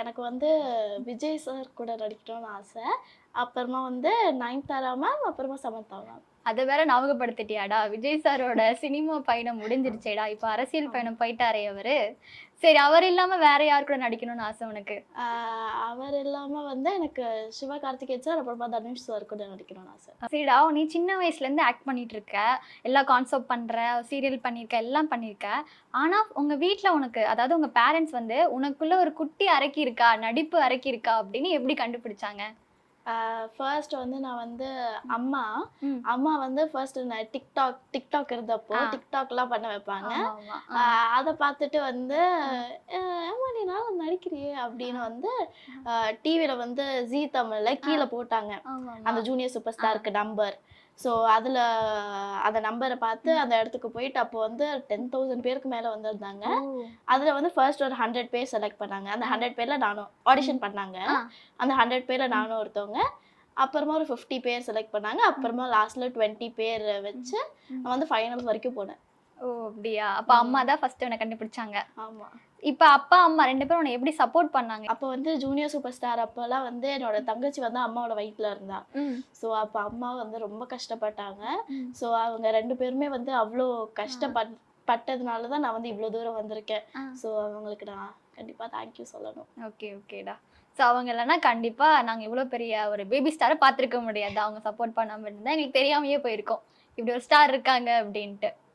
எனக்கு வந்து விஜய் சார் கூட நடிக்கணும்னு ஆசை. அப்புறமா வந்து நயன்தாரா மேம், அப்புறமா சமந்தா மேம். அத வேற ஞாபகப்படுத்திட்டியாடா? விஜய் சாரோட சினிமா பயணம் முடிஞ்சிருச்சேடா. இப்ப அரசியல் ஆமா. பயணம் போயிட்டாரே அவரு. சரி அவர் இல்லாம வேற யார் கூட நடிக்கணும்னு ஆசை உனக்கு? ஆ அவர் இல்லாம வந்து எனக்கு சிவகார்த்திகேயன் சார், அப்புறமா தனுஷ் சார் கூட நடிக்கணும்னு ஆசை. சரிடா, நீ சின்ன வயசுல இருந்து ஆக்ட் பண்ணிட்டு இருக்க. எல்லா கான்செப்ட் பண்ற, சீரியல் பண்ணியிருக்க, எல்லாம் பண்ணியிருக்க. ஆனா உங்க வீட்ல உனக்கு அதாவது உங்க பேரண்ட்ஸ் வந்து உனக்குள்ள ஒரு குட்டி அரக்கி இருக்கா, நடிப்பு அரக்கி இருக்கா அப்படின்னு எப்படி கண்டுபிடிச்சாங்க? ஃபர்ஸ்ட் வந்து நான் வந்து அம்மா ம். அம்மா வந்து ஃபர்ஸ்ட் நான் டிக்டாக் இருந்தப்போ ஆ. டிக்டாக்லாம் பண்ண வைப்பாங்க. ஆமாமா. அத பார்த்துட்டு வந்து ம். ஏம்மா நீ நல்லா நடிக்கிறியே அப்படின்னு வந்து டிவில வந்து ஜீ தமிழ்ல கீழ போட்டாங்க. ஆமாமா. அந்த ஜூனியர் சூப்பர் ஸ்டாருக்கு நம்பர். ஸோ அதுல அந்த நம்பர பார்த்து அந்த இடத்துக்கு போயிட்டு அப்போ வந்து 10,000 பேருக்கு மேல வந்திருந்தாங்க. ஓ! அதுல வந்து ஃபர்ஸ்ட் ஒரு 100 பேர் செலக்ட் பண்ணாங்க. அந்த 100 பேர்ல நானும் ஆடிஷன் பண்ணாங்க. ஆ. அந்த 100 பேர்ல நானும் ஒருத்தவங்க. அப்புறமா ஒரு 50 பேர் செலக்ட் பண்ணாங்க. அப்புறமா லாஸ்ட்ல 20 பேர் வச்சு நான் வந்து ஃபைனல்ஸ் வரைக்கும் போனேன். ஓ! அப்படியா? அப்ப அம்மா தான் ஃபர்ஸ்ட் உன்ன கண்டுபிடிச்சாங்க. ஆமா. இப்ப அப்பா, அம்மா 2 பேரும் உன்ன எப்படி சப்போர்ட் பண்ணாங்க? அப்போ வந்து ஜூனியர் சூப்பர் ஸ்டார் அப்போலாம் வந்து என்னோட தங்கச்சி வந்து அம்மாவோட வயித்துல இருந்தா. ம். ஸோ அப்ப அம்மா வந்து ரொம்ப கஷ்டப்பட்டாங்க. ம். ஸோ அவங்க 2 பேருமே வந்து அவ்ளோ பட்டதுனால தான் நான் வந்து இவ்ளோ தூரம் வந்திருக்கேன். ஆ. ஸோ அவங்களுக்கு நான் கண்டிப்பா தேங்க் யூ சொல்லணும். ஓகேடா. சோ அவங்க இல்லன்னா கண்டிப்பா நாங்க இவ்ளோ பெரிய ஒரு பேபி ஸ்டார பார்த்திருக்க முடியாது. அவங்க சப்போர்ட் பண்ணாம இருந்தா எங்களுக்கு தெரியாமயே போயிருக்கும். இப்படி ஒரு ஸ்டார் இருக்காங்க அப்படின்ட்டு.